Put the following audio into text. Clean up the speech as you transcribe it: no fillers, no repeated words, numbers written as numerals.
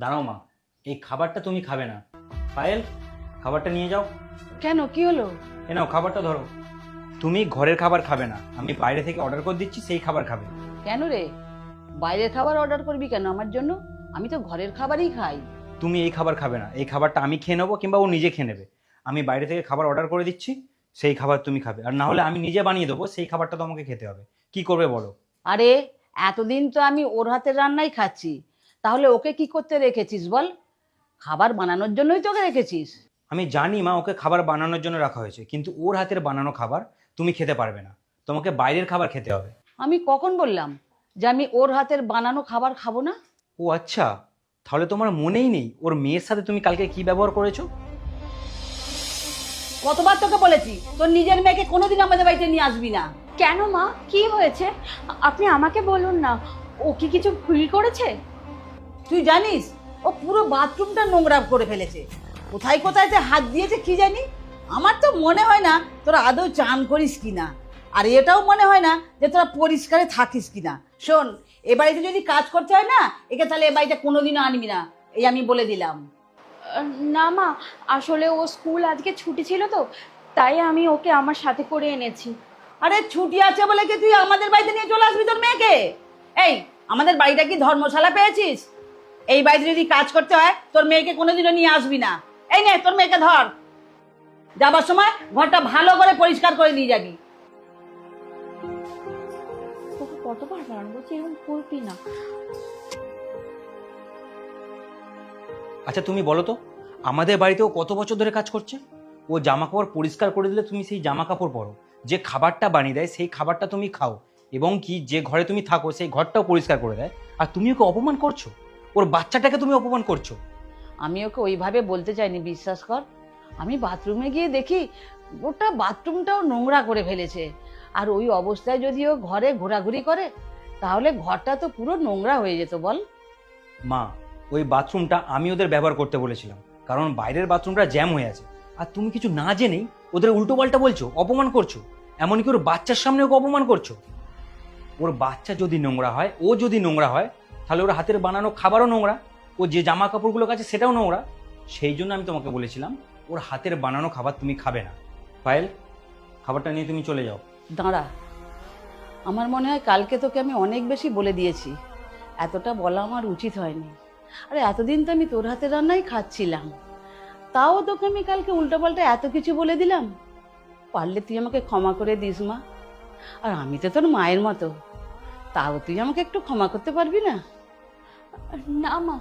দাঁড়াও মা, এই খাবারটা তুমি খাবে না। পায়েল, খাবারটা নিয়ে যাও। কেন, কি হলো? এ নাও, খাবারটা ধরো। তুমি ঘরের খাবার খাবে না, আমি বাইরে থেকে অর্ডার করে দিচ্ছি, সেই খাবার খাবে। কেন রে, বাইরের খাবার অর্ডার করবি কেন আমার জন্য? আমি তো ঘরের খাবারই খাই। তুমি এই খাবার খাবে না, এই খাবারটা আমি খেয়ে নেবো কিংবা ও নিজে খেয়ে নেবে। আমি বাইরে থেকে খাবার অর্ডার করে দিচ্ছি, সেই খাবার তুমি খাবে, আর না হলে আমি নিজে বানিয়ে দেবো, সেই খাবারটা তো আমাকে খেতে হবে। কি করবে বলো? আরে, এতদিন তো আমি ওর হাতের রান্নাই খাচ্ছি, তাহলে ওকে কি করতে রেখেছিস বল? খাবার বানানোর জন্যই তোকে রেখেছিস। আমি জানি মা, ওকে খাবার বানানোর জন্য রাখা হয়েছে, কিন্তু ওর হাতের বানানো খাবার তুমি খেতে পারবে না, তোমাকে বাইরের খাবার খেতে হবে। আমি কখন বললাম যে আমি ওর হাতের বানানো খাবার খাবো না? ও আচ্ছা, তাহলে তোমার মনেই নেই ওর মেয়ের সাথে তুমি কালকে কি ব্যবহার করেছো? কতবার তোকে বলেছি তোর নিজের মেয়েকে কোনোদিন আমাদের বাড়িতে নিয়ে আসবি না। কেন মা, কি হয়েছে? আপনি আমাকে বলুন না, ও কি কিছু ভুল করেছে? তুই জানিস ও পুরো বাথরুমটা নোংরা করে ফেলেছে। কোথায় কোথায় যে হাত দিয়েছে কি জানি। আমার তো মনে হয় না তোরা আদৌ চান করিস কিনা, আর এটাও মনে হয় না যে তোরা পরিষ্কারে থাকিস কিনা। শোন, এ বাড়িতে যদি কাজ করতে হয় না, একে তাহলে এ বাড়িতে কোনোদিনও আনবি না, এই আমি বলে দিলাম। না মা, আসলে ও স্কুল আজকে ছুটি ছিল তো, তাই আমি ওকে আমার সাথে করে এনেছি। আরে ছুটি আছে বলে কি তুই আমাদের বাড়িতে নিয়ে চলে আসবি তোর মেয়েকে? এই, আমাদের বাড়িটা কি ধর্মশালা পেয়েছিস? এই বাড়িতে যদি কাজ করতে হয় তোর মেয়েকে কোনোদিনও নিয়ে আসবি না। এই নে, তোর মেয়েকে ধর, যাবার সময় ঘরটা ভালো করে পরিষ্কার করে দিয়ে যাবি। তোকে কতবার বারণ করছি এরকম করবি না। আচ্ছা তুমি বলো তো, আমাদের বাড়িতেও কত বছর ধরে কাজ করছে? ও জামা কাপড় পরিষ্কার করে দিলে তুমি সেই জামা কাপড় পরো, যে খাবারটা বানিয়ে দেয় সেই খাবারটা তুমি খাও, এবং কি যে ঘরে তুমি থাকো সেই ঘরটাও পরিষ্কার করে দেয়, আর তুমি ওকে অপমান করছো, ওর বাচ্চাটাকে তুমি অপমান করছো। আমি ওকে ওইভাবে বলতে চাইনি, বিশ্বাস কর। আমি বাথরুমে গিয়ে দেখি গোটা বাথরুমটাও নোংরা করে ফেলেছে, আর ওই অবস্থায় যদি ও ঘরে ঘোরাঘুরি করে তাহলে ঘরটা তো পুরো নোংরা হয়ে যেত বল। মা, ওই বাথরুমটা আমি ওদের ব্যবহার করতে বলেছিলাম, কারণ বাইরের বাথরুমটা জ্যাম হয়ে আছে, আর তুমি কিছু না জেনেই ওদের উল্টো পাল্টা বলছো, অপমান করছো, এমনকি ওর বাচ্চার সামনে ওকে অপমান করছো। ওর বাচ্চা যদি নোংরা হয়, ও যদি নোংরা হয়, তাহলে ওর হাতের বানানো খাবারও নোংরা, ও যে জামা কাপড়গুলো কাছে সেটাও নোংরা। সেই জন্য আমি তোমাকে বলেছিলাম ওর হাতের বানানো খাবার তুমি খাবে না। পায়েল, খাবারটা নিয়ে তুমি চলে যাও। দাঁড়া, আমার মনে হয় কালকে তোকে আমি অনেক বেশি বলে দিয়েছি, এতটা বলা আমার উচিত হয়নি। আরে এতদিন তো আমি তোর হাতের রান্নাই খাচ্ছিলাম, তাও তোকে আমি কালকে উল্টোপাল্টা এত কিছু বলে দিলাম। পারলে তুই আমাকে ক্ষমা করে দিস মা, আর আমি তো তোর মায়ের মতো, তাও তুই আমাকে একটু ক্ষমা করতে পারবি না? না মা,